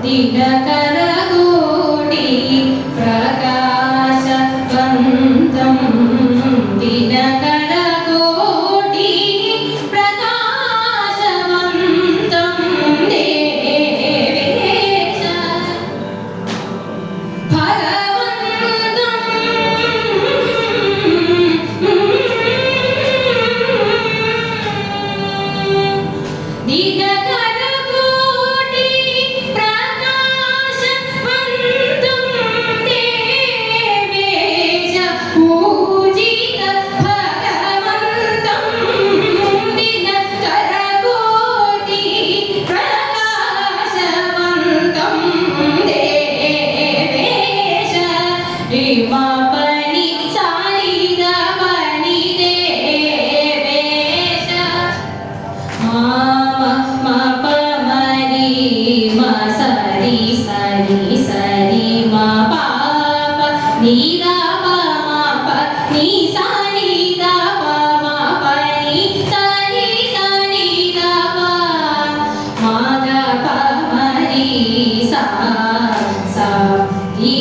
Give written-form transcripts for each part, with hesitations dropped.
ದಿನಕರ ಕೋಟಿ ಪ್ರಕಾಶವಂತಂ ದಿನಕರ ಕೋಟಿ ಪ್ರಕಾಶವಂತಂ ದೇವೇಶ ಭಗವಂತಂ ದಿನಕರ ಕೋಟಿ ಪ್ರಕಾಶವಂತಂ ದೇವೇಶ ಪೂಜಿತ ಭಗವಂತಂ ದಿನಕರ ಕೋಟಿ ಪ್ರಕಾಶವಂತಂ ದೇವೇಶ ರಿಮಪನಿ ಸಾರಿದ ಪನಿ ದೇವೇಶ ಸರಿ ಸರಿ ಸರಿ ಮ ಪಾಪ ನೀ ದ ಪ ಮ ಪ ನೀ ಸಾ ನೀ ದ ಪ ಮ ಪ ನೀ ಸರಿ ಸರಿ ದ ಪ ಮ ದ ಪ ಮ ರಿ ಸಾ ಸಾ ರಿ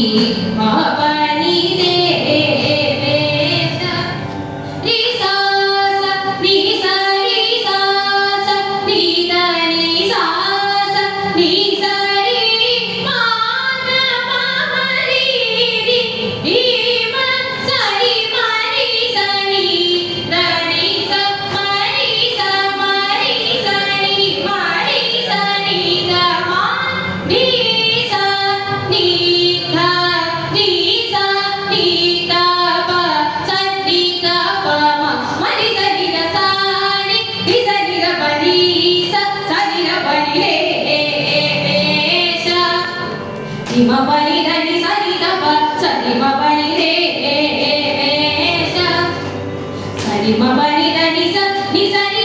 ಮ ಪ ನೀ ದೇವೇಶ ರಿ ಸಾ ಸ ರಿ ಸ ರಿ ಸಾ ಸ ರಿ ದ ರಿ ಸಾ ಸ ರಿ ಸ ರಿ ಮ ದ ಪ ಮ ರಿ ರಿ ರಿ ಮ ಸ ರಿ ಮ ರಿ ಸ ರಿ ದ ರಿ ಸ ಮ ರಿ ಸ ಮ ರಿ ಸ ರಿ ಮ ರಿ ಸ ರಿ ದ ಮ ರಿ ಸ ನಿ ಧ ರಿ ಸ ನಿ ದ ಪ ಸ ರಿ ದ ಪ ಮ ಮ ರಿ ಸ ರಿ ದ ಸ ರಿ ರಿ ಸ ರಿ ದ ಪ ರಿ ಸ ಸ ರಿ ದ ಪ ರಿ ರೇ ವೇಶ ರಿ ಮ ಪ ರಿ ದ ನಿ ಸ ರಿ ದ ಪ ಸ ರಿ ಮ ಪ ರಿ ರೇ ವೇಶ ಸ ರಿ ಮ ಪ ರಿ ದ ನಿ ಸ ನಿ ಸ ರಿ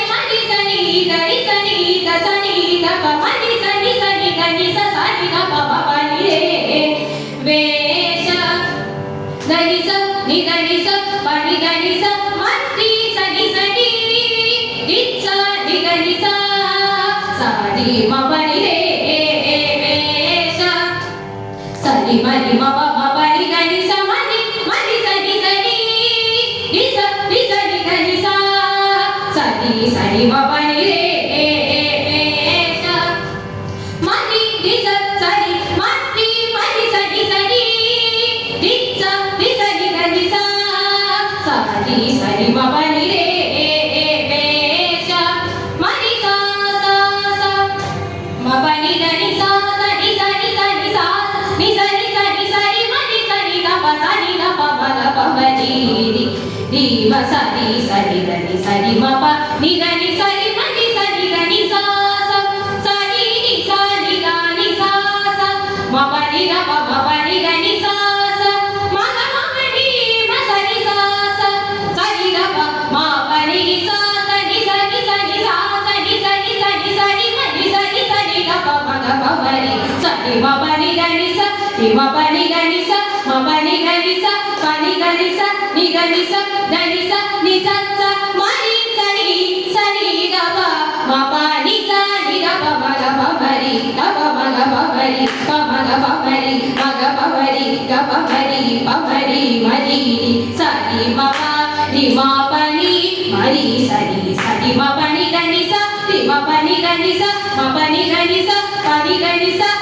ಮ ರಿ ಸ ನಿ ದ ರಿ ಸ ನಿ ದ ಸ ನಿ ದ ಪ ಮ ರಿ ಸ ನಿ ದ ನಿ ಸ ಸ ರಿ ದ ಪ ಮ ಪ ರಿ ರೇ ವೇಶ ದ ನಿ ಸ ನಿ ದ ನಿ ಸ ಪ ರಿ ದ ನಿ ಸ ಮ ರಿ ಸ ನಿ ಸ ನಿ ರಿ ಸ ನಿ ದ ನಿ ಸ ಸ ರಿ ಮ ಪ ರಿ ರೇ ವೇಶ ಸ ರಿ ಮ ಪ ಮ ಪ ರಿ ದ ನಿ ಸ ಮ ರಿ ಸ ನಿ ಸ ನಿ ರಿ ಸ ನಿ ದ ನಿ ಸ ಸ ರಿ ಮ ಪ ರಿ ರೇ ವೇಶ ಮ ರಿ ಸ ರಿ ಮ ರಿ ಸ ನಿ ಸ ನಿ ರಿ ಸ ನಿ ದ ನಿ ಸ ಸ ರಿ ಮ ಪ ರಿ ರೇ ವೇಶ ಮ ರಿ ಸ ಸ ಸ ಮ ಪ ನಿ ದ ನಿ ಸ ಸ ನಿ ಸ ನಿ ಸ ನಿ ಸ ನಿ ಸ ನಿ ಸ ನಿ ಸ ರಿ ಮ ರಿ ಸ ನಿ ದ ಪ ಸ ನಿ ದ ಪ ಮ ದ ಪ ಮ ರಿ ರಿ ರಿ ಮ ಸ ರಿ ಸ ನಿ ದ ನಿ ಸ ರಿ ಮ ಪ ನಿ ದ ನಿ ಸ ರಿ ಮ ರಿ ಸ ನಿ ದ ನಿ ಸ ಸ ಸ ರಿ ನಿ ಸ ನಿ ದ ನಿ ಸ ಸ ಮ ಪ ನಿ ದ ಪ ಮ ಪ ನಿ ದ ನಿ ಸ ಸ ಮ ಗ ಮ ಪ ರಿ ಮ ಸ ರಿ ಸ ಸ ಸ ರಿ ದ ಪ ಮ ಪ ರಿ ಸ ಸ ನಿ ಸ ನಿ ಸ ನಿ ಸ ಸ ನಿ ಸ ನಿ ಸ ನಿ ಸ ರಿ ಮ ರಿ ಸ ನಿ ಸ ನಿ ದ ಪ ಮ ಗ ಪ ಮ ರಿ ಸ ರಿ ಮ ಪ ನಿ ದ ನಿ ಸ ರಿ ಮ ಪ ನಿ ದ ನಿ ಸ ಮ ಪ ನಿ ದ ನಿ ಸ ಪ ನಿ ದ ನಿ ಸ ನಿ ದ ನಿ ಸ ದ ನಿ ಸ ನಿ ಸ ಸ ಮ ರಿ ಸ ನಿ ದ ಪ ಮ ಪ ನಿ ಸ ನಿ ದ ಪ ಮ ಗ ಪ ಮ ರಿ ದ ಪ ಮ ಗ ಪ ಮ ರಿ ಪ ಮ ಗ ಪ ಮ ರಿ ಮ ಗ ಪ ಮ ರಿ ಗ ಪ ಮ ರಿ ಪ ಮ ರಿ ಮ ರಿ ರಿ ಸ ರಿ ಮ ಪ ರಿ ಮ ಪ ನಿ ಮ ರಿ ಸ ರಿ ಮ ಪ ನಿ ದ ನಿ ಸ ರಿ ಮ ಪ ನಿ ದ ನಿ ಸ ಮ ಪ ನಿ ದ ನಿ ಸ ಪ ನಿ ದ ನಿ ಸ